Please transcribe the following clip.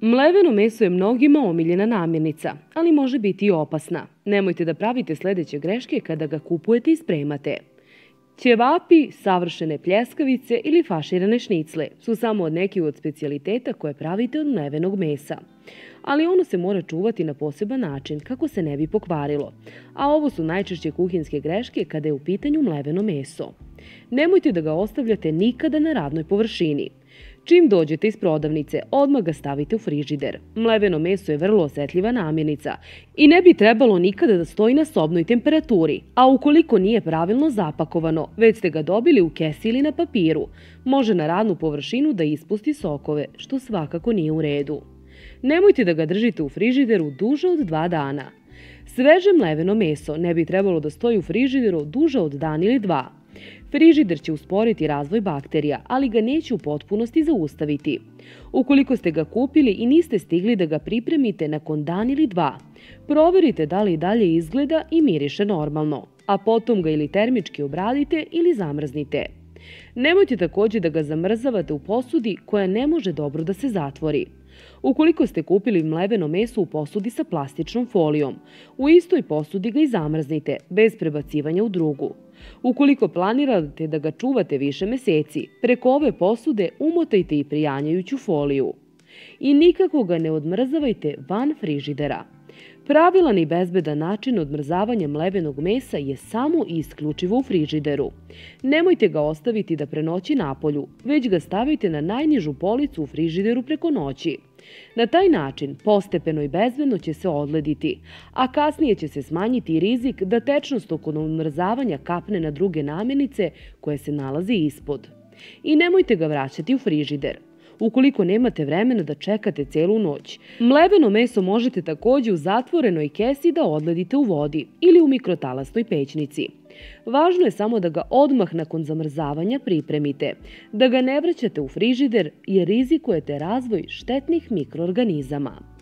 Mleveno meso je mnogima omiljena namirnica, ali može biti i opasna. Nemojte da pravite sledeće greške kada ga kupujete i spremate. Ćevapi, savršene pljeskavice ili faširane šnicle su samo od nekih od specijaliteta koje pravite od mlevenog mesa. Ali ono se mora čuvati na poseban način kako se ne bi pokvarilo. A ovo su najčešće kuhinske greške kada je u pitanju mleveno meso. Nemojte da ga ostavljate nikada na radnoj površini. Čim dođete iz prodavnice, odmah ga stavite u frižider. Mleveno meso je vrlo osetljiva namirnica i ne bi trebalo nikada da stoji na sobnoj temperaturi, a ukoliko nije pravilno zapakovano, već ste ga dobili u kesi ili na papiru, može na radnu površinu da ispusti sokove, što svakako nije u redu. Nemojte da ga držite u frižideru duže od 2 dana. Sveže mleveno meso ne bi trebalo da stoji u frižideru duže od dan ili 2. Frižider će usporiti razvoj bakterija, ali ga neće u potpunosti zaustaviti. Ukoliko ste ga kupili i niste stigli da ga pripremite nakon dan ili 2, proverite da li dalje izgleda i miriše normalno, a potom ga ili termički obradite ili zamrznite. Nemojte takođe da ga zamrzavate u posudi koja ne može dobro da se zatvori. Ukoliko ste kupili mleveno meso u posudi sa plastičnom folijom, u istoj posudi ga i zamrznite, bez prebacivanja u drugu. Ukoliko planirate da ga čuvate više meseci, preko ove posude umotajte i prijanjajuću foliju. I nikako ga ne odmrzavajte van frižidera. Pravilan i bezbedan način odmrzavanja mlevenog mesa je samo i isključivo u frižideru. Nemojte ga ostaviti da prenoći napolju, već ga stavite na najnižu policu u frižideru preko noći. Na taj način postepeno i bezbedno će se odlediti, a kasnije će se smanjiti i rizik da tečnost tokom odmrzavanja kapne na druge namirnice koje se nalaze ispod. I nemojte ga vraćati u frižider ukoliko nemate vremena da čekate celu noć. Mleveno meso možete takođe u zatvorenoj kesi da odledite u vodi ili u mikrotalasnoj pećnici. Važno je samo da ga odmah nakon zamrzavanja pripremite, da ga ne vraćate u frižider jer rizikujete razvoj štetnih mikroorganizama.